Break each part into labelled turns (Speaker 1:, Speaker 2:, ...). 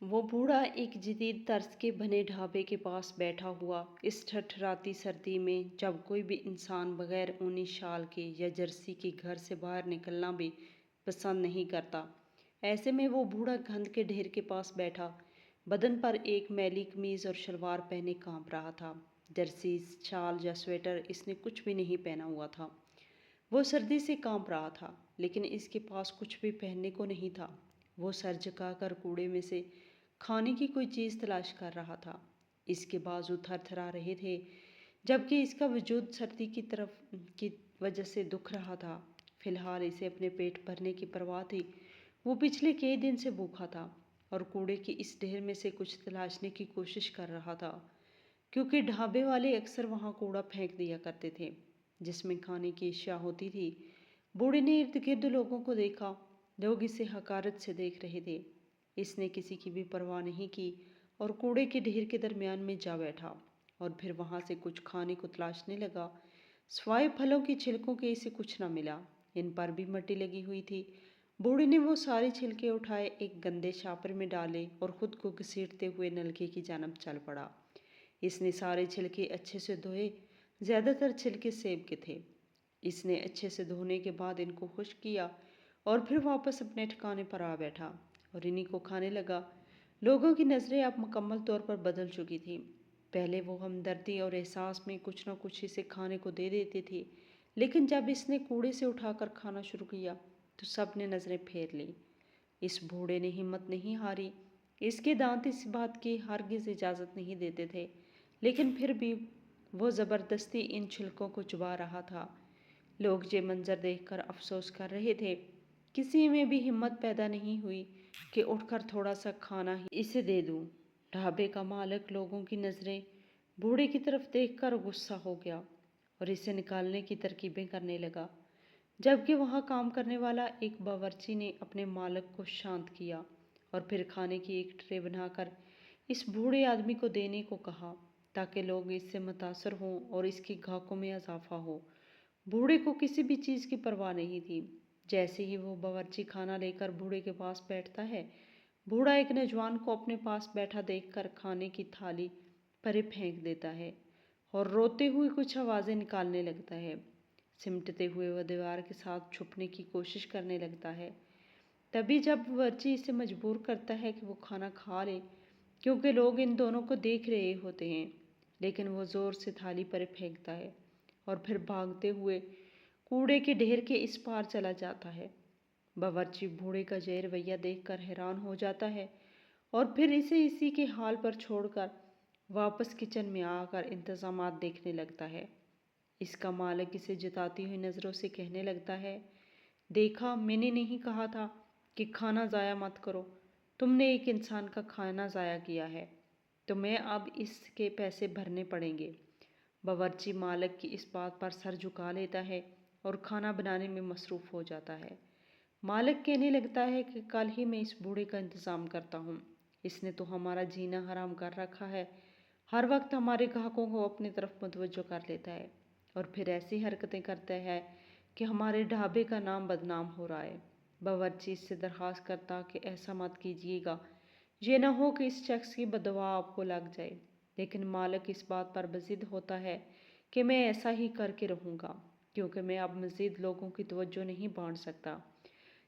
Speaker 1: وہ بوڑھا ایک جدید طرز کے بنے ڈھابے کے پاس بیٹھا ہوا اس ٹھٹھراتی سردی میں، جب کوئی بھی انسان بغیر اونی شال کے یا جرسی کے گھر سے باہر نکلنا بھی پسند نہیں کرتا، ایسے میں وہ بوڑھا گند کے ڈھیر کے پاس بیٹھا، بدن پر ایک میلی قمیض اور شلوار پہنے کانپ رہا تھا۔ جرسی، شال یا سویٹر اس نے کچھ بھی نہیں پہنا ہوا تھا۔ وہ سردی سے کانپ رہا تھا، لیکن اس کے پاس کچھ بھی پہننے کو نہیں تھا۔ وہ سر جھکا کر کوڑے میں سے کھانے کی کوئی چیز تلاش کر رہا تھا۔ اس کے بازو تھر تھرا رہے تھے، جبکہ اس کا وجود سردی کی وجہ سے دکھ رہا تھا۔ فی الحال اسے اپنے پیٹ بھرنے کی پرواہ تھی۔ وہ پچھلے کئی دن سے بھوکا تھا اور کوڑے کی اس ڈھیر میں سے کچھ تلاشنے کی کوشش کر رہا تھا، کیونکہ ڈھابے والے اکثر وہاں کوڑا پھینک دیا کرتے تھے جس میں کھانے کی اشیاء ہوتی تھی۔ بوڑھے نے ارد گرد لوگوں کو دیکھا۔ لوگ اسے حقارت سے دیکھ رہے تھے۔ اس نے کسی کی بھی پرواہ نہیں کی اور کوڑے کے ڈھیر کے درمیان میں جا بیٹھا اور پھر وہاں سے کچھ کھانے کو تلاشنے لگا۔ سوائے پھلوں کے چھلکوں کے اسے کچھ نہ ملا۔ ان پر بھی مٹی لگی ہوئی تھی۔ بوڑھے نے وہ سارے چھلکے اٹھائے، ایک گندے شاپر میں ڈالے اور خود کو گھسیٹتے ہوئے نلکے کی جانب چل پڑا۔ اس نے سارے چھلکے اچھے سے دھوئے۔ زیادہ تر چھلکے سیب کے تھے۔ اس نے اچھے سے دھونے کے بعد ان کو خشک کیا اور پھر واپس اپنے ٹھکانے پر آ بیٹھا اور انہی کو کھانے لگا۔ لوگوں کی نظریں اب مکمل طور پر بدل چکی تھیں۔ پہلے وہ ہمدردی اور احساس میں کچھ نہ کچھ اسے کھانے کو دے دیتے تھے، لیکن جب اس نے کوڑے سے اٹھا کر کھانا شروع کیا تو سب نے نظریں پھیر لیں۔ اس بوڑھے نے ہمت نہیں ہاری۔ اس کے دانت اس بات کی ہرگز اجازت نہیں دیتے تھے، لیکن پھر بھی وہ زبردستی ان چھلکوں کو چبا رہا تھا۔ لوگ یہ منظر دیکھ کر افسوس کر رہے تھے۔ کسی میں بھی ہمت پیدا نہیں ہوئی کہ اٹھ کر تھوڑا سا کھانا ہی اسے دے دوں۔ ڈھابے کا مالک لوگوں کی نظریں بوڑھے کی طرف دیکھ کر غصہ ہو گیا اور اسے نکالنے کی ترکیبیں کرنے لگا، جبکہ وہاں کام کرنے والا ایک باورچی نے اپنے مالک کو شانت کیا اور پھر کھانے کی ایک ٹرے بنا کر اس بوڑھے آدمی کو دینے کو کہا تاکہ لوگ اس سے متاثر ہوں اور اس کے گاہکوں میں اضافہ ہو۔ بوڑھے کو کسی بھی چیز کی پرواہ نہیں تھی۔ جیسے ہی وہ باورچی کھانا لے کر بوڑھے کے پاس بیٹھتا ہے، بوڑھا ایک نوجوان کو اپنے پاس بیٹھا دیکھ کر کھانے کی تھالی پرے پھینک دیتا ہے اور روتے ہوئے کچھ آوازیں نکالنے لگتا ہے۔ سمٹتے ہوئے وہ دیوار کے ساتھ چھپنے کی کوشش کرنے لگتا ہے۔ تبھی جب باورچی اسے مجبور کرتا ہے کہ وہ کھانا کھا لے، کیونکہ لوگ ان دونوں کو دیکھ رہے ہوتے ہیں، لیکن وہ زور سے تھالی پرے پھینکتا ہے اور پھر بھاگتے ہوئے کوڑے کے ڈھیر کے اس پار چلا جاتا ہے۔ باورچی بوڑھے کا یہ رویہ دیکھ کر حیران ہو جاتا ہے اور پھر اسے اسی کے حال پر چھوڑ کر واپس کچن میں آ کر انتظامات دیکھنے لگتا ہے۔ اس کا مالک اسے جتاتی ہوئی نظروں سے کہنے لگتا ہے، دیکھا، میں نے نہیں کہا تھا کہ کھانا ضائع مت کرو؟ تم نے ایک انسان کا کھانا ضائع کیا ہے، تمہیں اب اس کے پیسے بھرنے پڑیں گے۔ باورچی مالک کی اس بات پر سر جھکا لیتا ہے اور کھانا بنانے میں مصروف ہو جاتا ہے۔ مالک کہنے لگتا ہے کہ کل ہی میں اس بوڑھے کا انتظام کرتا ہوں۔ اس نے تو ہمارا جینا حرام کر رکھا ہے۔ ہر وقت ہمارے گاہکوں کو اپنی طرف متوجہ کر لیتا ہے اور پھر ایسی حرکتیں کرتا ہے کہ ہمارے ڈھابے کا نام بدنام ہو رہا ہے۔ باورچی اس سے درخواست کرتا کہ ایسا مت کیجیے گا، یہ نہ ہو کہ اس شخص کی بددعا آپ کو لگ جائے، لیکن مالک اس بات پر بضد ہوتا ہے کہ میں ایسا ہی کر کے رہوں گا، کیونکہ میں اب مزید لوگوں کی توجہ نہیں بانٹ سکتا۔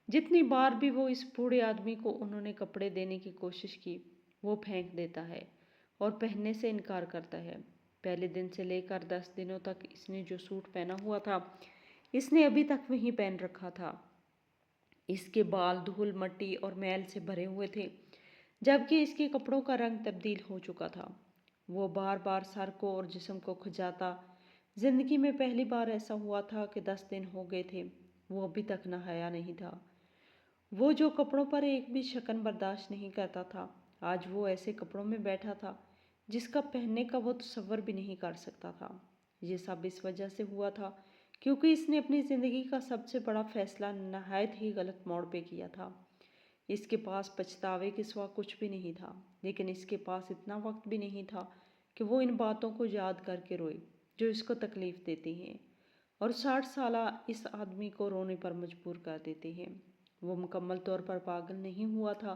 Speaker 1: جتنی بار بھی وہ اس بوڑھے آدمی کو انہوں نے کپڑے دینے کی کوشش کی، وہ پھینک دیتا ہے اور پہننے سے انکار کرتا ہے۔ پہلے دن سے لے کر 10 دنوں تک اس نے جو سوٹ پہنا ہوا تھا، اس نے ابھی تک وہی پہن رکھا تھا۔ اس کے بال دھول، مٹی اور میل سے بھرے ہوئے تھے، جبکہ اس کے کپڑوں کا رنگ تبدیل ہو چکا تھا۔ وہ بار بار سر کو اور جسم کو کھجاتا۔ زندگی میں پہلی بار ایسا ہوا تھا کہ 10 دن ہو گئے تھے، وہ ابھی تک نہایا نہیں تھا۔ وہ جو کپڑوں پر ایک بھی شکن برداشت نہیں کرتا تھا، آج وہ ایسے کپڑوں میں بیٹھا تھا جس کا پہننے کا وہ تصور بھی نہیں کر سکتا تھا۔ یہ سب اس وجہ سے ہوا تھا کیونکہ اس نے اپنی زندگی کا سب سے بڑا فیصلہ نہایت ہی غلط موڑ پہ کیا تھا۔ اس کے پاس پچھتاوے کے سوا کچھ بھی نہیں تھا، لیکن اس کے پاس اتنا وقت بھی نہیں تھا کہ وہ ان باتوں کو یاد کر کے روئے جو اس کو تکلیف دیتی ہیں اور 60 سالہ اس آدمی کو رونے پر مجبور کر دیتے ہیں۔ وہ مکمل طور پر پاگل نہیں ہوا تھا،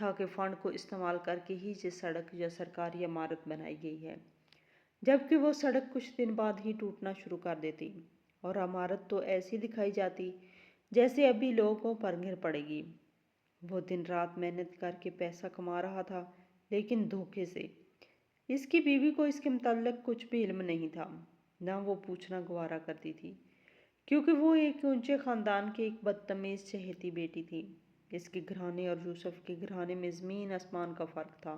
Speaker 1: تھا کہ فنڈ کو استعمال کر کے ہی یہ سڑک یا سرکاری عمارت بنائی گئی ہے، جبکہ وہ سڑک کچھ دن بعد ہی ٹوٹنا شروع کر دیتی اور عمارت تو ایسی دکھائی جاتی جیسے ابھی لوگوں پر گر پڑے گی۔ وہ دن رات محنت کر کے پیسہ کما رہا تھا، لیکن دھوکے سے۔ اس کی بیوی کو اس کے متعلق کچھ بھی علم نہیں تھا، نہ وہ پوچھنا گوارا کرتی تھی، کیونکہ وہ ایک اونچے خاندان کی ایک بدتمیز چہیتی بیٹی تھی۔ اس کے گھرانے اور یوسف کے گھرانے میں زمین آسمان کا فرق تھا۔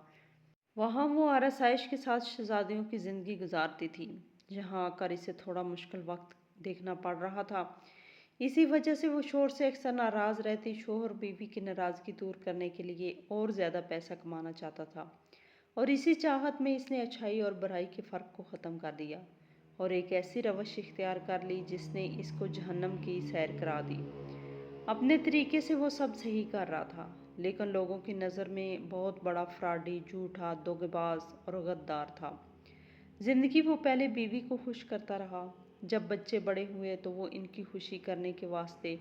Speaker 1: وہاں وہ آرائش کے ساتھ شہزادیوں کی زندگی گزارتی تھی، جہاں آ کر اسے تھوڑا مشکل وقت دیکھنا پڑ رہا تھا۔ اسی وجہ سے وہ شوہر سے اکثر ناراض رہتی۔ شوہر بیوی کی ناراضگی دور کرنے کے لیے اور زیادہ پیسہ کمانا چاہتا تھا، اور اسی چاہت میں اس نے اچھائی اور برائی کے فرق کو ختم کر دیا اور ایک ایسی روش اختیار کر لی جس نے اس کو جہنم کی سیر کرا دی۔ اپنے طریقے سے وہ سب صحیح کر رہا تھا، لیکن لوگوں کی نظر میں بہت بڑا فراڈی، جھوٹا، دھوکے باز اور غدار تھا۔ زندگی وہ پہلے بیوی کو خوش کرتا رہا۔ جب بچے بڑے ہوئے تو وہ ان کی خوشی کرنے کے واسطے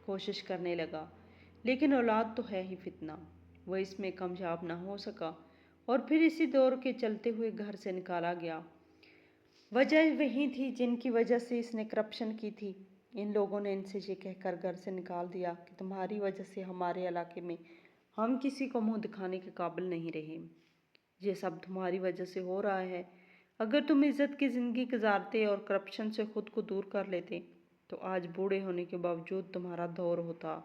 Speaker 1: کوشش کرنے لگا، لیکن اولاد تو ہے ہی فتنہ۔ وہ اس میں کامیاب نہ ہو سکا اور پھر اسی دور کے چلتے ہوئے گھر سے نکالا گیا۔ وجہ وہی تھی جن کی وجہ سے اس نے کرپشن کی تھی۔ ان لوگوں نے ان سے یہ کہہ کر گھر سے نکال دیا کہ تمہاری وجہ سے ہمارے علاقے میں ہم کسی کو منہ دکھانے کے قابل نہیں رہے۔ یہ سب تمہاری وجہ سے ہو رہا ہے۔ اگر تم عزت کی زندگی گزارتے اور کرپشن سے خود کو دور کر لیتے تو آج بوڑھے ہونے کے باوجود تمہارا دور ہوتا،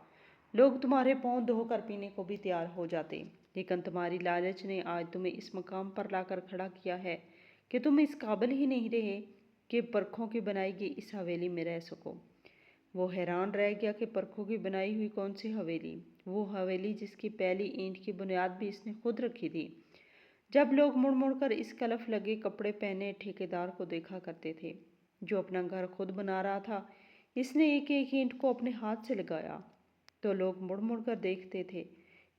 Speaker 1: لوگ تمہارے پاؤں دھو کر پینے کو بھی تیار ہو جاتے، لیکن تمہاری لالچ نے آج تمہیں اس مقام پر لا کر کھڑا کیا ہے کہ تم اس قابل ہی نہیں رہے کہ پرکھوں کی بنائی گئی اس حویلی میں رہ سکو۔ وہ حیران رہ گیا کہ پرکھوں کی بنائی ہوئی کون سی حویلی؟ وہ حویلی جس کی پہلی اینٹ کی بنیاد بھی اس نے خود رکھی تھی۔ جب لوگ مڑ مڑ کر اس کلف لگے کپڑے پہنے ٹھیکیدار کو دیکھا کرتے تھے جو اپنا گھر خود بنا رہا تھا، اس نے ایک ایک اینٹ کو اپنے ہاتھ سے لگایا تو لوگ مڑ مڑ کر دیکھتے تھے۔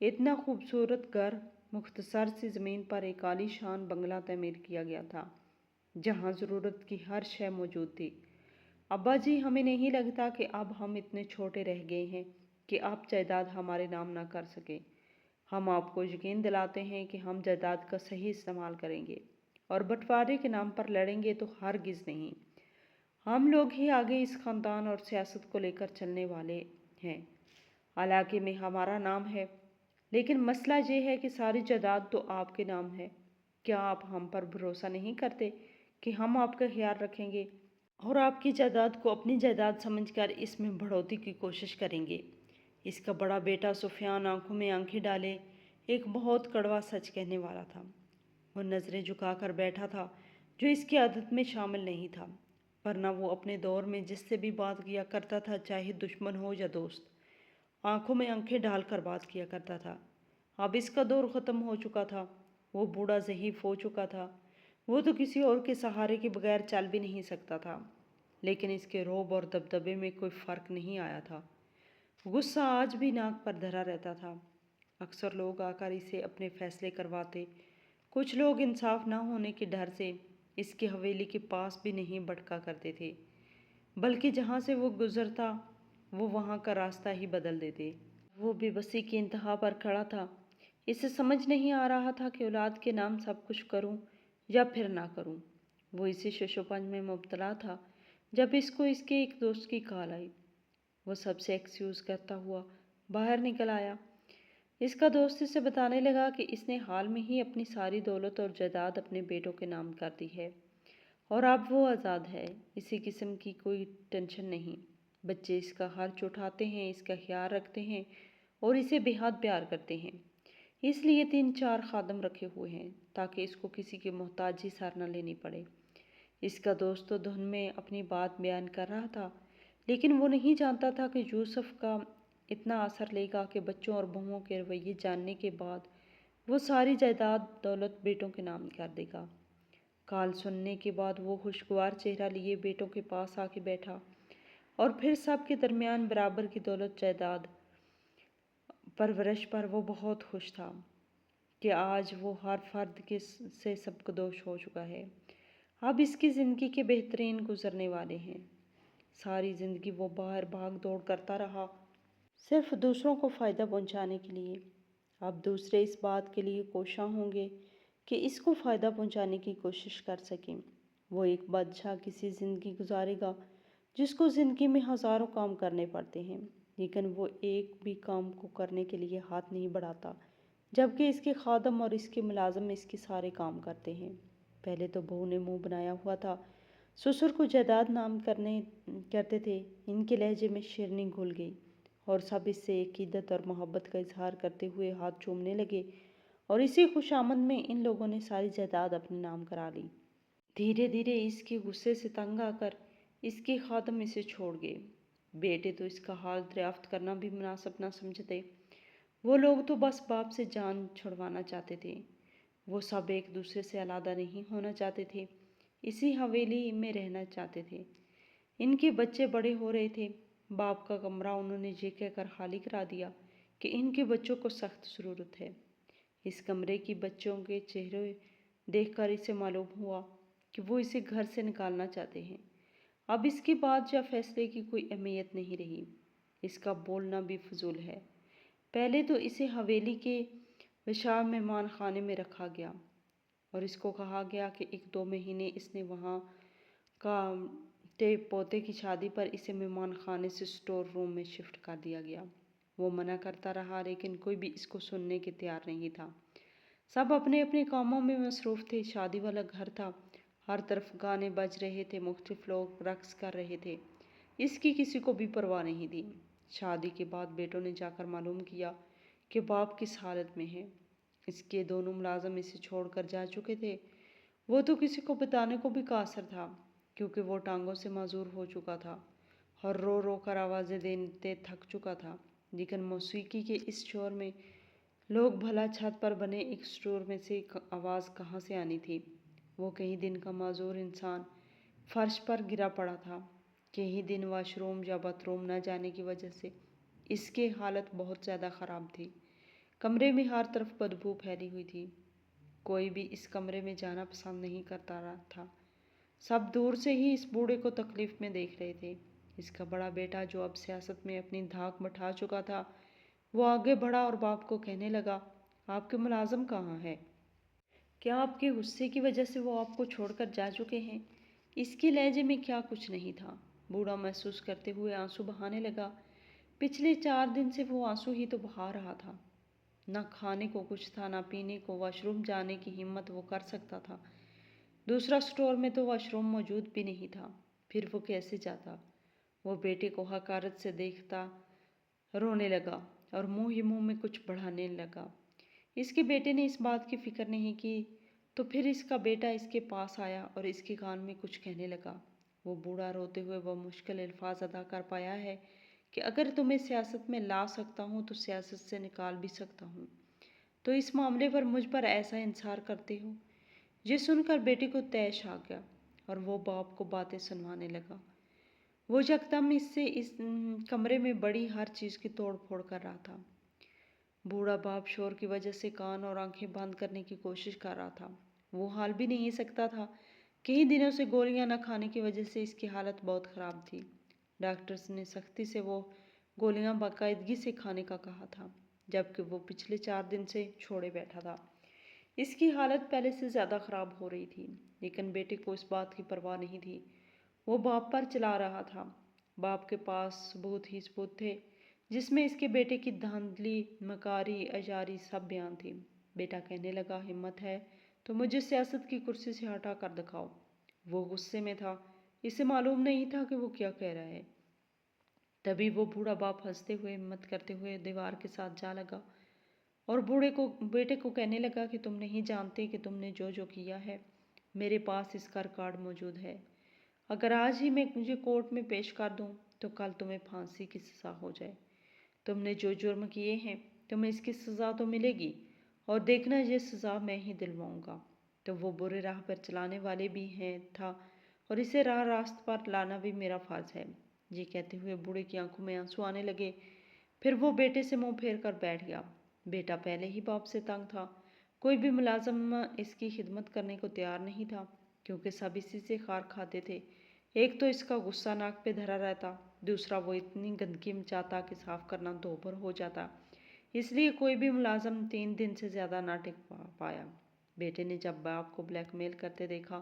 Speaker 1: اتنا خوبصورت گھر مختصر سی زمین پر ایک عالی شان بنگلہ تعمیر کیا گیا تھا، جہاں ضرورت کی ہر شے موجود تھی۔ ابا جی، ہمیں نہیں لگتا کہ اب ہم اتنے چھوٹے رہ گئے ہیں کہ آپ جائیداد ہمارے نام نہ کر سکیں۔ ہم آپ کو یقین دلاتے ہیں کہ ہم جائیداد کا صحیح استعمال کریں گے اور بٹوارے کے نام پر لڑیں گے تو ہرگز نہیں۔ ہم لوگ ہی آگے اس خاندان اور سیاست کو لے کر چلنے والے ہیں۔ علاقے میں ہمارا نام ہے، لیکن مسئلہ یہ ہے کہ ساری جائیداد تو آپ کے نام ہے۔ کیا آپ ہم پر بھروسہ نہیں کرتے کہ ہم آپ کا خیال رکھیں گے اور آپ کی جائیداد کو اپنی جائیداد سمجھ کر اس میں بڑھوتری کی کوشش کریں گے؟ اس کا بڑا بیٹا سفیان آنکھوں میں آنکھیں ڈالے ایک بہت کڑوا سچ کہنے والا تھا۔ وہ نظریں جھکا کر بیٹھا تھا، جو اس کی عادت میں شامل نہیں تھا، ورنہ وہ اپنے دور میں جس سے بھی بات کیا کرتا تھا، چاہے دشمن ہو یا دوست، آنکھوں میں آنکھیں ڈال کر بات کیا کرتا تھا۔ اب اس کا دور ختم ہو چکا تھا۔ وہ بوڑھا ضعیف ہو چکا تھا۔ وہ تو کسی اور کے سہارے کے بغیر چل بھی نہیں سکتا تھا، لیکن اس کے رعب اور دبدبے میں کوئی فرق نہیں آیا تھا۔ غصہ آج بھی ناک پر دھرا رہتا تھا۔ اکثر لوگ آ کر اسے اپنے فیصلے کرواتے۔ کچھ لوگ انصاف نہ ہونے کے ڈر سے اس کی حویلی کے پاس بھی نہیں بھٹکا کرتے تھے، بلکہ جہاں سے وہ گزرتا وہ وہاں کا راستہ ہی بدل دیتے۔ وہ بے بسی کی انتہا پر کھڑا تھا۔ اسے سمجھ نہیں آ رہا تھا کہ اولاد کے نام سب کچھ کروں یا پھر نہ کروں۔ وہ اسی ششوپنج میں مبتلا تھا جب اس کو اس کے ایک دوست کی کال آئی۔ وہ سب سے ایکسکیوز کرتا ہوا باہر نکل آیا۔ اس کا دوست اسے بتانے لگا کہ اس نے حال میں ہی اپنی ساری دولت اور جائیداد اپنے بیٹوں کے نام کر دی ہے اور اب وہ آزاد ہے۔ اسی قسم کی کوئی ٹینشن نہیں۔ بچے اس کا خرچ اٹھاتے ہیں، اس کا خیال رکھتے ہیں اور اسے بے حد پیار کرتے ہیں۔ اس لیے 3-4 خادم رکھے ہوئے ہیں تاکہ اس کو کسی کی محتاجی سر نہ لینی پڑے۔ اس کا دوست تو دھن میں اپنی بات بیان کر رہا تھا، لیکن وہ نہیں جانتا تھا کہ یوسف کا اتنا اثر لے گا کہ بچوں اور بہوؤں کے رویے جاننے کے بعد وہ ساری جائیداد دولت بیٹوں کے نام کر دے گا۔ کال سننے کے بعد وہ خوشگوار چہرہ لیے بیٹوں کے پاس آ کے بیٹھا اور پھر سب کے درمیان برابر کی دولت جائیداد پرورش پر وہ بہت خوش تھا کہ آج وہ ہر فرد سے سبکدوش ہو چکا ہے۔ اب اس کی زندگی کے بہترین گزرنے والے ہیں۔ ساری زندگی وہ باہر بھاگ دوڑ کرتا رہا، صرف دوسروں کو فائدہ پہنچانے کے لیے۔ اب دوسرے اس بات کے لیے کوشاں ہوں گے کہ اس کو فائدہ پہنچانے کی کوشش کر سکیں۔ وہ ایک بادشاہ کسی زندگی گزارے گا جس کو زندگی میں ہزاروں کام کرنے پڑتے ہیں، لیکن وہ ایک بھی کام کو کرنے کے لیے ہاتھ نہیں بڑھاتا، جبکہ اس کے خادم اور اس کے ملازم اس کے سارے کام کرتے ہیں۔ پہلے تو بہو نے منہ بنایا ہوا تھا، سسر کو جائیداد نام کرتے تھے، ان کے لہجے میں شیرنی گھل گئی اور سب اس سے عقیدت اور محبت کا اظہار کرتے ہوئے ہاتھ چومنے لگے، اور اسی خوش آمد میں ان لوگوں نے ساری جائیداد اپنے نام کرا لی۔ دھیرے دھیرے اس کے غصے سے تنگ آ کر اس کے خادم اسے چھوڑ گئے۔ بیٹے تو اس کا حال دریافت کرنا بھی مناسب نہ سمجھتے، وہ لوگ تو بس باپ سے جان چھڑوانا چاہتے تھے، وہ سب ایک دوسرے سے علیحدہ نہیں ہونا چاہتے تھے، اسی حویلی میں رہنا چاہتے تھے۔ ان کے بچے بڑے ہو رہے تھے، باپ کا کمرہ انہوں نے یہ کہہ کر خالی کرا دیا کہ ان کے بچوں کو سخت ضرورت ہے۔ اس کمرے کی بچوں کے چہرے دیکھ کر اسے معلوم ہوا کہ وہ اسے گھر سے نکالنا چاہتے ہیں۔ اب اس کے بعد یا فیصلے کی کوئی اہمیت نہیں رہی، اس کا بولنا بھی فضول ہے۔ پہلے تو اسے حویلی کے وسیع مہمان خانے میں رکھا گیا اور اس کو کہا گیا کہ 1-2 مہینے اس نے وہاں کا پوتے کی شادی پر اسے مہمان خانے سے اسٹور روم میں شفٹ کر دیا گیا۔ وہ منع کرتا رہا لیکن کوئی بھی اس کو سننے کے تیار نہیں تھا۔ سب اپنے اپنے کاموں میں مصروف تھے، شادی والا گھر تھا، ہر طرف گانے بج رہے تھے، مختلف لوگ رقص کر رہے تھے، اس کی کسی کو بھی پرواہ نہیں تھی۔ شادی کے بعد بیٹوں نے جا کر معلوم کیا کہ باپ کس حالت میں ہے۔ اس کے دونوں ملازم اسے چھوڑ کر جا چکے تھے، وہ تو کسی کو بتانے کو بھی قاصر تھا کیونکہ وہ ٹانگوں سے معذور ہو چکا تھا اور رو رو کر آوازیں دیتے تھک چکا تھا۔ لیکن موسیقی کے اس شور میں لوگ بھلا چھت پر بنے ایک اسٹور میں سے آواز کہاں سے آنی تھی؟ وہ کئی دن کا معذور انسان فرش پر گرا پڑا تھا، کئی دن واش روم یا باتھ روم نہ جانے کی وجہ سے اس کی حالت بہت زیادہ خراب تھی۔ کمرے میں ہر طرف بدبو پھیلی ہوئی تھی، کوئی بھی اس کمرے میں جانا پسند نہیں کرتا تھا، سب دور سے ہی اس بوڑھے کو تکلیف میں دیکھ رہے تھے۔ اس کا بڑا بیٹا جو اب سیاست میں اپنی دھاک بٹھا چکا تھا، وہ آگے بڑھا اور باپ کو کہنے لگا، آپ کے ملازم کہاں ہے؟ کیا آپ کے غصے کی وجہ سے وہ آپ کو چھوڑ کر جا چکے ہیں؟ اس کے لہجے میں کیا کچھ نہیں تھا۔ بوڑھا محسوس کرتے ہوئے آنسو بہانے لگا۔ پچھلے 4 دن سے وہ آنسو ہی تو بہا رہا تھا، نہ کھانے کو کچھ تھا، نہ پینے کو، واش روم جانے کی ہمت وہ کر سکتا تھا۔ دوسرا اسٹور میں تو واش روم موجود بھی نہیں تھا، پھر وہ کیسے جاتا؟ وہ بیٹے کو حقارت سے دیکھتا رونے لگا اور منہ ہی منہ میں کچھ بڑھانے لگا۔ اس کے بیٹے نے اس بات کی فکر نہیں کی تو پھر اس کا بیٹا اس کے پاس آیا اور اس کے کان میں کچھ کہنے لگا۔ وہ بوڑھا روتے ہوئے وہ مشکل الفاظ ادا کر پایا ہے کہ اگر تمہیں سیاست میں لا سکتا ہوں تو سیاست سے نکال بھی سکتا ہوں، تو اس معاملے پر مجھ پر ایسا انحصار کرتے ہو؟ یہ سن کر بیٹے کو طیش آ گیا اور وہ باپ کو باتیں سنوانے لگا۔ وہ یکدم اس کمرے میں بڑی ہر چیز کی توڑ پھوڑ کر رہا تھا۔ بوڑھا باپ شور کی وجہ سے کان اور آنکھیں بند کرنے کی کوشش کر رہا تھا، وہ حال بھی نہیں سکتا تھا۔ کئی دنوں سے گولیاں نہ کھانے کی وجہ سے اس کی حالت بہت خراب تھی۔ ڈاکٹرز نے سختی سے وہ گولیاں باقاعدگی سے کھانے کا کہا تھا، جبکہ وہ پچھلے 4 دن سے چھوڑے بیٹھا تھا۔ اس کی حالت پہلے سے زیادہ خراب ہو رہی تھی، لیکن بیٹے کو اس بات کی پرواہ نہیں تھی، وہ باپ پر چلا رہا تھا۔ باپ کے پاس ثبوت ہی ثبوت تھے جس میں اس کے بیٹے کی دھاندلی، مکاری، اجاری سب بیان تھی۔ بیٹا کہنے لگا، ہمت ہے تو مجھے سیاست کی کرسی سے ہٹا کر دکھاؤ۔ وہ غصے میں تھا، اسے معلوم نہیں تھا کہ وہ کیا کہہ رہا ہے۔ تبھی وہ بوڑھا باپ ہنستے ہوئے ہمت کرتے ہوئے دیوار کے ساتھ جا لگا اور بیٹے کو کہنے لگا کہ تم نہیں جانتے کہ تم نے جو کیا ہے، میرے پاس اس کا ریکارڈ موجود ہے۔ اگر آج ہی میں مجھے کورٹ میں پیش کر دوں تو کل تمہیں پھانسی کی سزا ہو جائے۔ تم نے جو جرم کیے ہیں تمہیں اس کی سزا تو ملے گی، اور دیکھنا یہ سزا میں ہی دلواؤں گا۔ تو وہ برے راہ پر چلانے والے بھی تھا اور اسے راہ راست پر لانا بھی میرا فرض ہے۔ یہ کہتے ہوئے بوڑھے کی آنکھوں میں آنسو آنے لگے، پھر وہ بیٹے سے منہ پھیر کر بیٹھ گیا۔ بیٹا پہلے ہی باپ سے تنگ تھا، کوئی بھی ملازم اس کی خدمت کرنے کو تیار نہیں تھا کیونکہ سب اسی سے خار کھاتے تھے۔ ایک تو اس کا غصہ ناک پہ دھرا رہتا، دوسرا وہ اتنی گندگی مچاتا کہ صاف کرنا دوبھر ہو جاتا۔ اس لیے کوئی بھی ملازم 3 دن سے زیادہ نہ ٹک پایا۔ بیٹے نے جب باپ کو بلیک میل کرتے دیکھا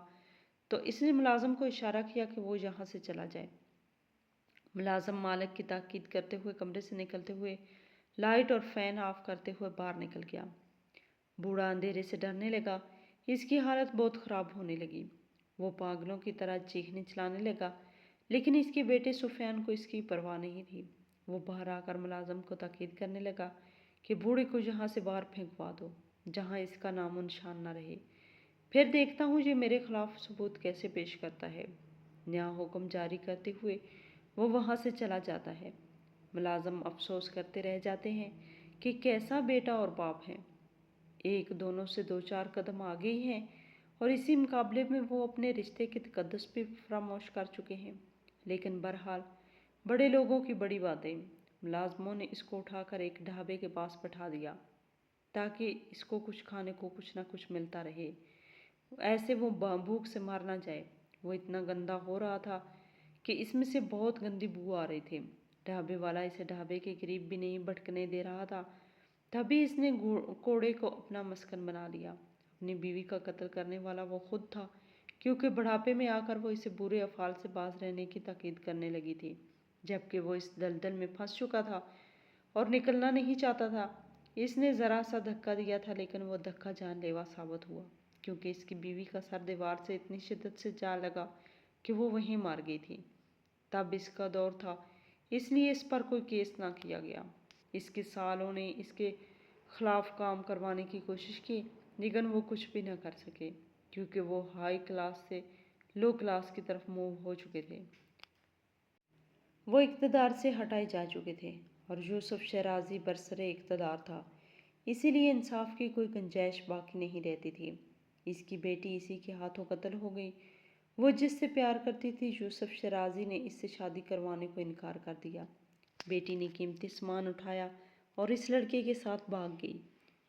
Speaker 1: تو اس نے ملازم کو اشارہ کیا کہ وہ یہاں سے چلا جائے۔ ملازم مالک کی تاکید کرتے ہوئے کمرے سے نکلتے ہوئے لائٹ اور فین آف کرتے ہوئے باہر نکل گیا۔ بوڑھا اندھیرے سے ڈرنے لگا، اس کی حالت بہت خراب ہونے لگی۔ وہ پاگلوں کی طرح چیخنے چلانے لگا، لیکن اس کے بیٹے سفیان کو اس کی پرواہ نہیں تھی۔ وہ باہر آ کر ملازم کو تاکید کرنے لگا کہ بوڑھے کو یہاں سے باہر پھینکوا دو، جہاں اس کا نام و نشان نہ رہے۔ پھر دیکھتا ہوں یہ میرے خلاف ثبوت کیسے پیش کرتا ہے۔ نیا حکم جاری کرتے ہوئے وہ وہاں سے چلا جاتا ہے۔ ملازم افسوس کرتے رہ جاتے ہیں کہ کیسا بیٹا اور باپ ہے۔ ایک دونوں سے 2-4 قدم آگے ہی ہیں اور اسی مقابلے میں وہ اپنے رشتے کے تقدس بھی فراموش کر چکے ہیں۔ لیکن بہرحال بڑے لوگوں کی بڑی باتیں۔ ملازموں نے اس کو اٹھا کر ایک ڈھابے کے پاس بٹھا دیا تاکہ اس کو کچھ کھانے کو کچھ نہ کچھ ملتا رہے، ایسے وہ بھوک سے مار نہ جائے۔ وہ اتنا گندا ہو رہا تھا کہ اس میں سے بہت گندی بو آ رہی تھی۔ ڈھابے والا اسے ڈھابے کے قریب بھی نہیں بھٹکنے دے رہا تھا۔ تبھی اس نے کوڑے کو اپنا مسکن بنا لیا۔ اپنی بیوی کا قتل کرنے والا وہ خود تھا، کیونکہ بڑھاپے میں آ کر وہ اسے برے افعال سے باز رہنے کی تاکید کرنے لگی تھی، جبکہ وہ اس دلدل میں پھنس چکا تھا اور نکلنا نہیں چاہتا تھا۔ اس نے ذرا سا دھکا دیا تھا، لیکن وہ دھکا جان لیوا ثابت ہوا، کیونکہ اس کی بیوی کا سر دیوار سے اتنی شدت سے جا لگا کہ وہ وہیں مار گئی تھی۔ تب اس کا دور تھا، اس لیے اس پر کوئی کیس نہ کیا گیا۔ اس کے سالوں نے اس کے خلاف کام کروانے کی کوشش کی، لیکن وہ کچھ بھی نہ کر سکے، کیونکہ وہ ہائی کلاس سے لو کلاس کی طرف موو ہو چکے تھے۔ وہ اقتدار سے ہٹائے جا چکے تھے اور یوسف شیرازی برسرِ اقتدار تھا، اسی لیے انصاف کی کوئی گنجائش باقی نہیں رہتی تھی۔ اس کی بیٹی اسی کے ہاتھوں قتل ہو گئی۔ وہ جس سے پیار کرتی تھی، یوسف شیرازی نے اس سے شادی کروانے کو انکار کر دیا۔ بیٹی نے قیمتی سامان اٹھایا اور اس لڑکے کے ساتھ بھاگ گئی۔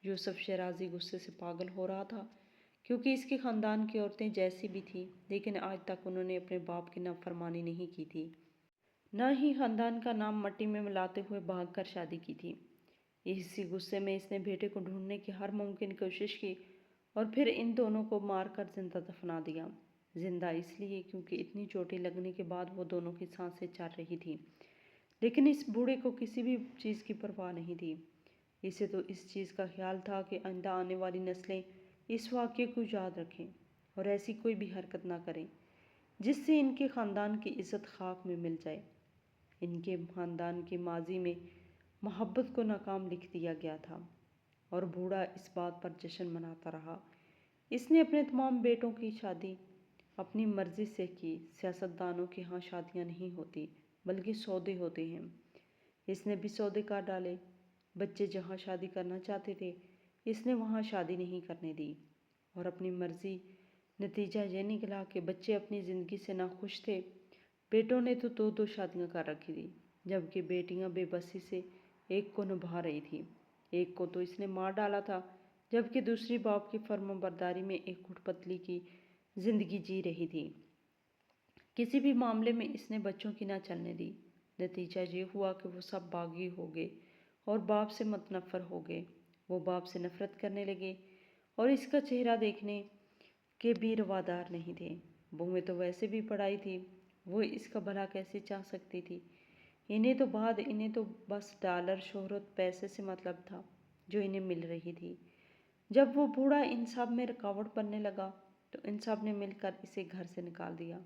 Speaker 1: یوسف شیرازی غصے سے پاگل ہو رہا تھا، کیونکہ اس کے خاندان کی عورتیں جیسی بھی تھیں، لیکن آج تک انہوں نے اپنے باپ کی نافرمانی نہیں کی تھی، نہ ہی خاندان کا نام مٹی میں ملاتے ہوئے بھاگ کر شادی کی تھی۔ اسی غصے میں اس نے بیٹے کو ڈھونڈنے کی ہر ممکن کوشش کی اور پھر ان دونوں کو مار کر زندہ دفنا دیا۔ زندہ اس لیے کیونکہ اتنی چوٹیں لگنے کے بعد وہ دونوں کی سانسیں چل رہی تھیں، لیکن اس بوڑھے کو کسی بھی چیز کی پرواہ نہیں تھی۔ اسے تو اس چیز کا خیال تھا کہ آئندہ آنے والی نسلیں اس واقعے کو یاد رکھیں اور ایسی کوئی بھی حرکت نہ کریں جس سے ان کے خاندان کی عزت خاک میں مل جائے۔ ان کے خاندان کے ماضی میں محبت کو ناکام لکھ دیا گیا تھا اور بوڑھا اس بات پر جشن مناتا رہا۔ اس نے اپنے تمام بیٹوں کی شادی اپنی مرضی سے کی۔ سیاستدانوں کے ہاں شادیاں نہیں ہوتی بلکہ سودے ہوتے ہیں۔ اس نے بھی سودے کر ڈالے۔ بچے جہاں شادی کرنا چاہتے تھے، اس نے وہاں شادی نہیں کرنے دی اور اپنی مرضی۔ نتیجہ یہ نکلا کہ بچے اپنی زندگی سے ناخوش تھے۔ بیٹوں نے تو 2 شادیاں کر رکھی تھی، جبکہ بیٹیاں بے بسی سے ایک کو نبھا رہی تھی۔ ایک کو تو اس نے مار ڈالا تھا، جبکہ دوسری باپ کی فرمانبرداری میں ایک گھٹ پتلی کی زندگی جی رہی تھی۔ کسی بھی معاملے میں اس نے بچوں کی نہ چلنے دی۔ نتیجہ یہ ہوا کہ وہ سب باغی ہو گئے اور باپ سے متنفر ہو گئے۔ وہ باپ سے نفرت کرنے لگے اور اس کا چہرہ دیکھنے کے بھی روادار نہیں تھے۔ بہویں تو ویسے بھی پڑائی تھی، وہ اس کا بھلا کیسے چاہ سکتی تھی؟ انہیں تو بس ڈالر، شہرت، پیسے سے مطلب تھا جو انہیں مل رہی تھی۔ جب وہ بوڑھا ان سب میں رکاوٹ بننے لگا تو ان سب نے مل کر اسے گھر سے نکال دیا۔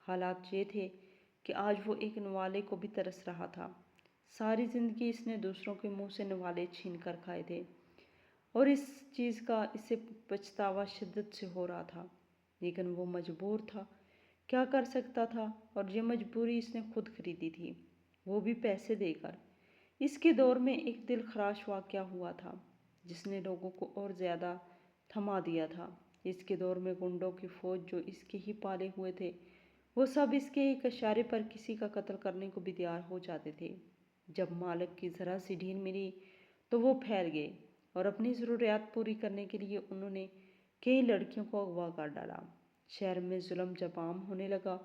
Speaker 1: حالات یہ تھے کہ آج وہ ایک نوالے کو بھی ترس رہا تھا۔ ساری زندگی اس نے دوسروں کے منہ سے نوالے چھین کر کھائے تھے اور اس چیز کا اسے پچھتاوا شدت سے ہو رہا تھا، لیکن وہ مجبور تھا۔ کیا کر سکتا تھا؟ اور یہ مجبوری اس نے خود خریدی تھی، وہ بھی پیسے دے کر۔ اس کے دور میں ایک دل خراش واقعہ ہوا تھا جس نے لوگوں کو اور زیادہ تھما دیا تھا۔ اس کے دور میں گنڈوں کی فوج جو اس کے ہی پالے ہوئے تھے، وہ سب اس کے ایک اشارے پر کسی کا قتل کرنے کو بھی تیار ہو جاتے تھے۔ جب مالک کی ذرا سی ڈھیل ملی تو وہ پھیل گئے اور اپنی ضروریات پوری کرنے کے لیے انہوں نے کئی لڑکیوں کو اغوا کر ڈالا۔ شہر میں ظلم جب عام ہونے لگا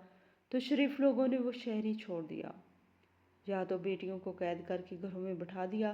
Speaker 1: تو شریف لوگوں نے وہ شہر ہی چھوڑ دیا، یا تو بیٹیوں کو قید کر کے گھروں میں بٹھا دیا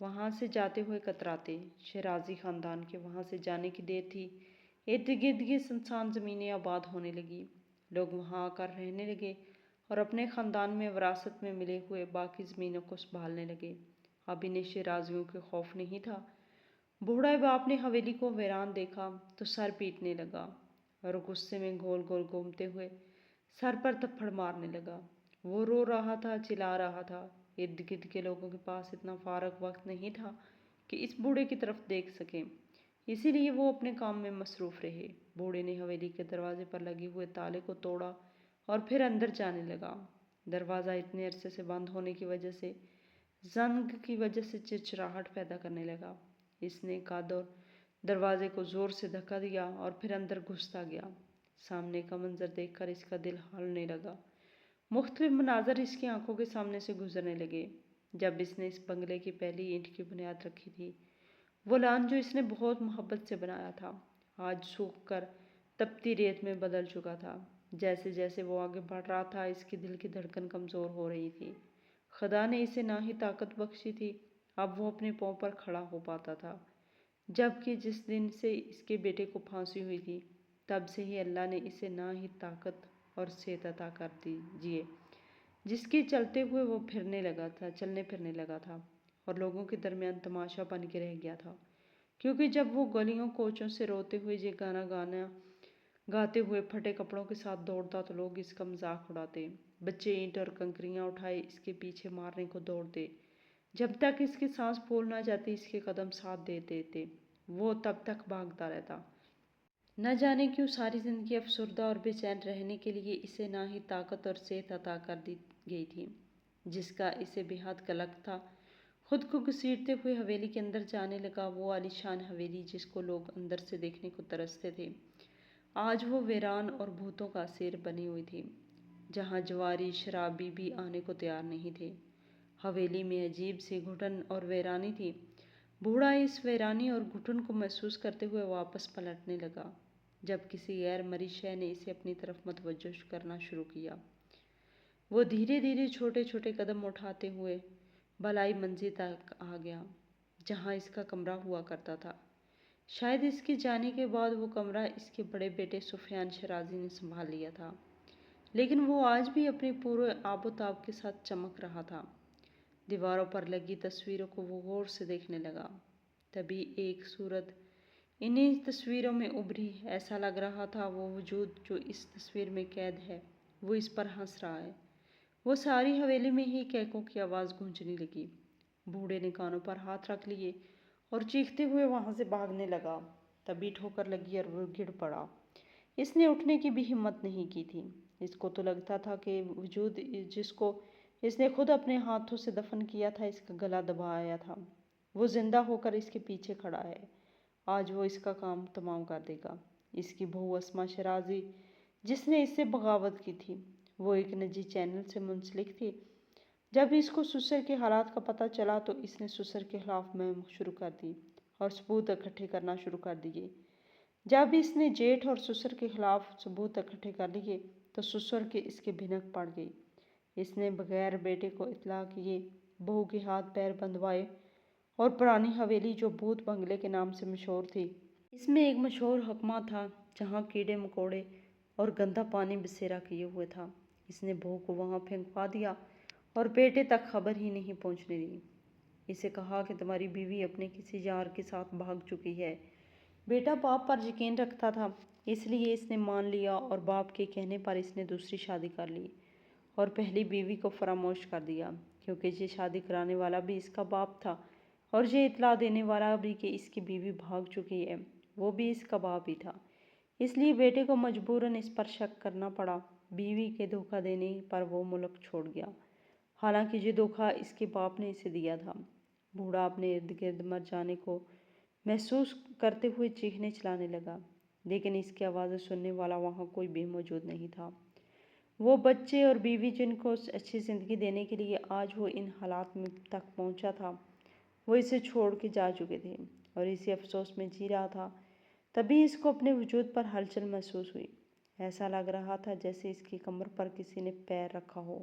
Speaker 1: وہاں سے جاتے ہوئے کتراتے۔ شیرازی خاندان کے وہاں سے جانے کی دیر تھی، ارد گرد کی سنسان زمینیں آباد ہونے لگی، لوگ وہاں آ کر رہنے لگے اور اپنے خاندان میں وراثت میں ملے ہوئے باقی زمینوں کو سنبھالنے لگے۔ اب انہیں شیرازیوں کے خوف نہیں تھا۔ بوڑھا باپ نے حویلی کو ویران دیکھا تو سر پیٹنے لگا اور غصے میں گول گول گھومتے ہوئے سر پر تھپڑ مارنے لگا۔ وہ رو رہا تھا، چلا رہا تھا۔ ارد گرد کے لوگوں کے پاس اتنا فارغ وقت نہیں تھا کہ اس بوڑھے کی طرف دیکھ سکیں، اسی لیے وہ اپنے کام میں مصروف رہے۔ بوڑھے نے حویلی کے دروازے پر لگے ہوئے تالے کو توڑا اور پھر اندر جانے لگا۔ دروازہ اتنے عرصے سے بند ہونے کی وجہ سے زنگ کی وجہ سے چرچراہٹ پیدا کرنے لگا۔ اس نے قادر دروازے کو زور سے دھکا دیا اور پھر اندر گھستا گیا۔ سامنے کا منظر دیکھ کر اس کا دل ہلنے لگا۔ مختلف مناظر اس کی آنکھوں کے سامنے سے گزرنے لگے۔ جب اس نے اس بنگلے کی پہلی اینٹ کی بنیاد رکھی تھی، وہ لان جو اس نے بہت محبت سے بنایا تھا، آج سوکھ کر تپتی ریت میں بدل چکا تھا۔ جیسے جیسے وہ آگے بڑھ رہا تھا، اس کے دل کی دھڑکن کمزور ہو رہی تھی۔ خدا نے اسے نہ ہی طاقت بخشی تھی، اب وہ اپنے پاؤں پر کھڑا ہو پاتا تھا، جبکہ جس دن سے اس کے بیٹے کو پھانسی ہوئی تھی، تب سے ہی اللہ نے اسے نہ ہی طاقت اور صحت عطا کر دیجیے، جس کے چلتے ہوئے وہ چلنے پھرنے لگا تھا اور لوگوں کے درمیان تماشا بن کے رہ گیا تھا، کیونکہ جب وہ گلیوں کوچوں سے روتے ہوئے یہ گانا گاتے ہوئے پھٹے کپڑوں کے ساتھ دوڑتا تو لوگ اس کا مذاق اڑاتے۔ بچے اینٹ اور کنکریاں اٹھائے اس کے پیچھے مارنے کو دوڑتے، جب تک اس کی سانس پھول نہ جاتی اس کے قدم ساتھ دے دیتے، وہ تب تک بھاگتا رہتا۔ نہ جانے کیوں ساری زندگی افسردہ اور بے چین رہنے کے لیے اسے نہ ہی طاقت اور صحت عطا کر دی گئی تھی، جس کا اسے بے حد قلق تھا۔ خود کو گھسیٹتے ہوئے حویلی کے اندر جانے لگا۔ وہ عالیشان حویلی جس کو لوگ اندر سے دیکھنے کو ترستے تھے، آج وہ ویران اور بھوتوں کا اسیر بنی ہوئی تھی، جہاں جواری شرابی بھی آنے کو تیار نہیں تھے۔ حویلی میں عجیب سی گھٹن اور ویرانی تھی۔ بوڑھا اس ویرانی اور گھٹن کو محسوس کرتے ہوئے واپس پلٹنے لگا، جب کسی غیر مرئی شے نے اسے اپنی طرف متوجہ کرنا شروع کیا۔ وہ دھیرے دھیرے چھوٹے چھوٹے قدم اٹھاتے ہوئے بالائی منزل تک آ گیا، جہاں اس کا کمرہ ہوا کرتا تھا۔ شاید اس کے جانے کے بعد وہ کمرہ اس کے بڑے بیٹے سفیان شیرازی نے سنبھال لیا تھا، لیکن وہ آج بھی اپنے پورے آب و تاب کے ساتھ چمک رہا تھا۔ دیواروں پر لگی تصویروں کو وہ غور سے دیکھنے لگا۔ تبھی ایک صورت انہی تصویروں میں ابھری۔ ایسا لگ رہا تھا وہ وجود جو اس تصویر میں قید ہے وہ اس پر ہنس رہا ہے۔ وہ ساری حویلی میں ہی کہکوں کی آواز گونجنے لگی۔ بوڑھے نے کانوں پر ہاتھ رکھ لیے اور چیختے ہوئے وہاں سے بھاگنے لگا۔ تبھی ٹھوکر لگی اور وہ گر پڑا۔ اس نے اٹھنے کی بھی ہمت نہیں کی تھی۔ اس کو تو لگتا تھا کہ وجود جس کو اس نے خود اپنے ہاتھوں سے دفن کیا تھا اس کا گلا دبایا تھا، وہ زندہ ہو کر اس کے پیچھے کھڑا ہے۔ آج وہ اس کا کام تمام کر دے گا۔ اس کی بہو اسما شیرازی جس نے اس سے بغاوت کی تھی، وہ ایک نجی چینل سے منسلک تھی۔ جب اس کو سسر کے حالات کا پتہ چلا تو اس نے سسر کے خلاف مہم شروع کر دی اور ثبوت اکٹھے کرنا شروع کر دیے۔ جب اس نے جیٹھ اور سسر کے خلاف ثبوت اکٹھے کر لیے تو سسر کے اس کے بھنک پڑ گئی۔ اس نے بغیر بیٹے کو اطلاع کیے بہو کے ہاتھ پیر بندھوائے اور پرانی حویلی جو بھوت بنگلے کے نام سے مشہور تھی، اس میں ایک مشہور حکمہ تھا جہاں کیڑے مکوڑے اور گندا پانی بسیرا کیے ہوئے تھا، اس نے بہو کو وہاں پھینکوا دیا اور بیٹے تک خبر ہی نہیں پہنچنے دی۔ اسے کہا کہ تمہاری بیوی اپنے کسی یار کے ساتھ بھاگ چکی ہے۔ بیٹا باپ پر یقین رکھتا تھا، اس لیے اس نے مان لیا اور باپ کے کہنے پر اس نے دوسری شادی کر لی اور پہلی بیوی کو فراموش کر دیا، کیونکہ یہ شادی کرانے والا بھی اس کا باپ تھا اور یہ اطلاع دینے والا بھی کہ اس کی بیوی بھاگ چکی ہے وہ بھی اس کا باپ ہی تھا۔ اس لیے بیٹے کو مجبوراً اس پر شک کرنا پڑا۔ بیوی کے دھوکہ دینے پر وہ ملک چھوڑ گیا، حالانکہ یہ دھوکہ اس کے باپ نے اسے دیا تھا۔ بوڑھا اپنے ارد گرد مر جانے کو محسوس کرتے ہوئے چیخنے چلانے لگا، لیکن اس کی آوازیں سننے والا وہاں کوئی بھی موجود نہیں تھا۔ وہ بچے اور بیوی جن کو اچھی زندگی دینے کے لیے آج وہ ان حالات میں تک پہنچا تھا، وہ اسے چھوڑ کے جا چکے تھے اور اسی افسوس میں جی رہا تھا۔ تبھی اس کو اپنے وجود پر ہلچل محسوس ہوئی۔ ایسا لگ رہا تھا جیسے اس کی کمر پر کسی نے پیر رکھا ہو۔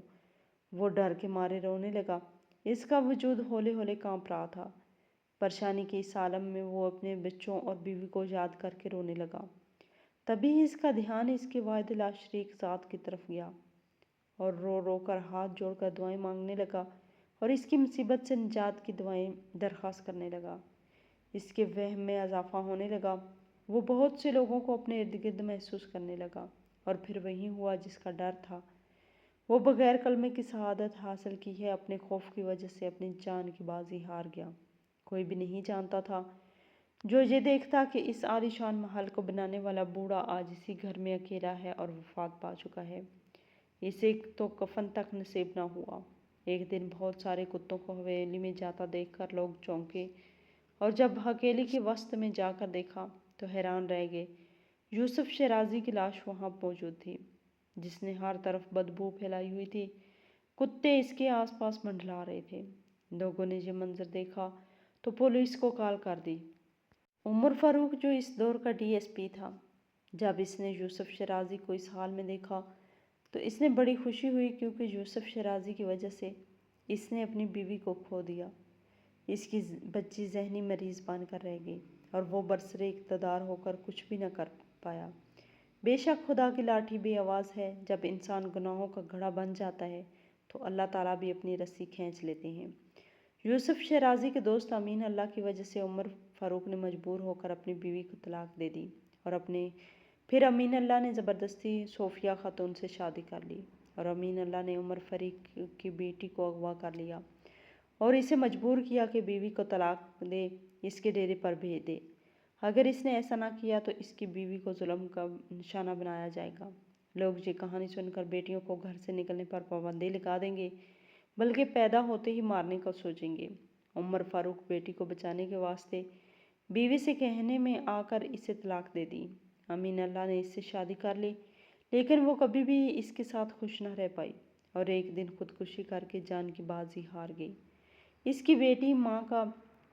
Speaker 1: وہ ڈر کے مارے رونے لگا۔ اس کا وجود ہولے ہولے کانپ رہا تھا۔ پریشانی کے اس عالم میں وہ اپنے بچوں اور بیوی کو یاد کر کے رونے لگا۔ تبھی اس کا دھیان اس کے واحد لا شریک ذات کی طرف گیا اور رو رو کر ہاتھ جوڑ کر دعائیں مانگنے لگا اور اس کی مصیبت سے نجات کی دعائیں درخواست کرنے لگا۔ اس کے وہم میں اضافہ ہونے لگا، وہ بہت سے لوگوں کو اپنے ارد گرد محسوس کرنے لگا، اور پھر وہی ہوا جس کا ڈر تھا۔ وہ بغیر کلمے کی شہادت حاصل کی ہے، اپنے خوف کی وجہ سے اپنی جان کی بازی ہار گیا۔ کوئی بھی نہیں جانتا تھا جو یہ دیکھتا کہ اس عالی شان محل کو بنانے والا بوڑھا آج اسی گھر میں اکیلا ہے اور وفات پا چکا ہے۔ اسے تو کفن تک نصیب نہ ہوا۔ ایک دن بہت سارے کتوں کو حویلی میں جاتا دیکھ کر لوگ چونکے، اور جب حویلی کے وسط میں جا کر دیکھا تو حیران رہ گئے۔ یوسف شیرازی کی لاش وہاں موجود تھی، جس نے ہر طرف بدبو پھیلائی ہوئی تھی۔ کتے اس کے آس پاس منڈلا رہے تھے۔ لوگوں نے یہ منظر دیکھا تو پولیس کو کال کر دی۔ عمر فاروق جو اس دور کا ڈی ایس پی تھا، جب اس نے یوسف شیرازی کو اس حال میں دیکھا تو اس نے بڑی خوشی ہوئی، کیونکہ یوسف شیرازی کی وجہ سے اس نے اپنی بیوی کو کھو دیا۔ اس کی بچی ذہنی مریض بن کر رہ گئی اور وہ برسر اقتدار ہو کر کچھ بھی نہ کر پایا۔ بے شک خدا کی لاٹھی بے آواز ہے، جب انسان گناہوں کا گھڑا بن جاتا ہے تو اللہ تعالیٰ بھی اپنی رسی کھینچ لیتے ہیں۔ یوسف شیرازی کے دوست امین اللہ کی وجہ سے عمر فاروق نے مجبور ہو کر اپنی بیوی کو طلاق دے دی، اور پھر امین اللہ نے زبردستی صوفیہ خاتون سے شادی کر لی، اور امین اللہ نے عمر فاروق کی بیٹی کو اغوا کر لیا اور اسے مجبور کیا کہ بیوی کو طلاق دے، اس کے ڈیرے پر بھیج دے۔ اگر اس نے ایسا نہ کیا تو اس کی بیوی کو ظلم کا نشانہ بنایا جائے گا۔ لوگ یہ کہانی سن کر بیٹیوں کو گھر سے نکلنے پر پابندی لگا دیں گے، بلکہ پیدا ہوتے ہی مارنے کو سوچیں گے۔ عمر فاروق بیٹی کو بچانے کے واسطے بیوی سے کہنے میں آ کر اسے طلاق دے دی۔ امین اللہ نے اس سے شادی کر لی، لیکن وہ کبھی بھی اس کے ساتھ خوش نہ رہ پائی اور ایک دن خودکشی کر کے جان کی بازی ہار گئی۔ اس کی بیٹی ماں کا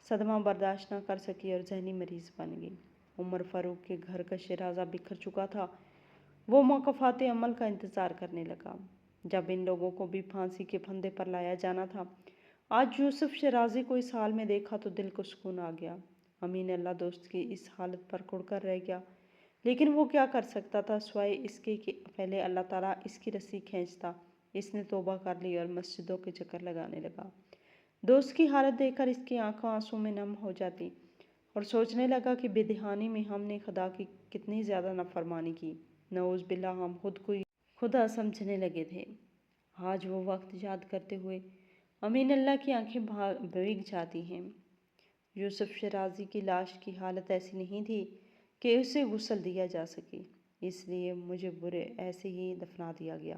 Speaker 1: صدمہ برداشت نہ کر سکی اور ذہنی مریض بن گئی۔ عمر فاروق کے گھر کا شیرازہ بکھر چکا تھا۔ وہ مکافات عمل کا انتظار کرنے لگا، جب ان لوگوں کو بھی پھانسی کے پھندے پر لایا جانا تھا۔ آج یوسف شیرازی کو اس حال میں دیکھا تو دل کو سکون آ گیا۔ امین اللہ دوست کی اس حالت پر کڑ کر رہ گیا، لیکن وہ کیا کر سکتا تھا سوائے اس کے کہ پہلے اللہ تعالیٰ اس کی رسی کھینچتا۔ اس نے توبہ کر لی اور مسجدوں کے چکر لگانے لگا۔ دوست کی حالت دیکھ کر اس کی آنکھیں آنسو میں نم ہو جاتی اور سوچنے لگا کہ بے دہانی میں ہم نے خدا کی کتنی زیادہ نافرمانی کی۔ نعوذ باللہ، ہم خود کو خدا سمجھنے لگے تھے۔ آج وہ وقت یاد کرتے ہوئے امین اللہ کی آنکھیں بھیگ جاتی ہیں۔ یوسف شیرازی کی لاش کی حالت ایسی نہیں تھی کہ اسے غسل دیا جا سکے، اس لیے مجبور ایسے ہی دفنا دیا گیا۔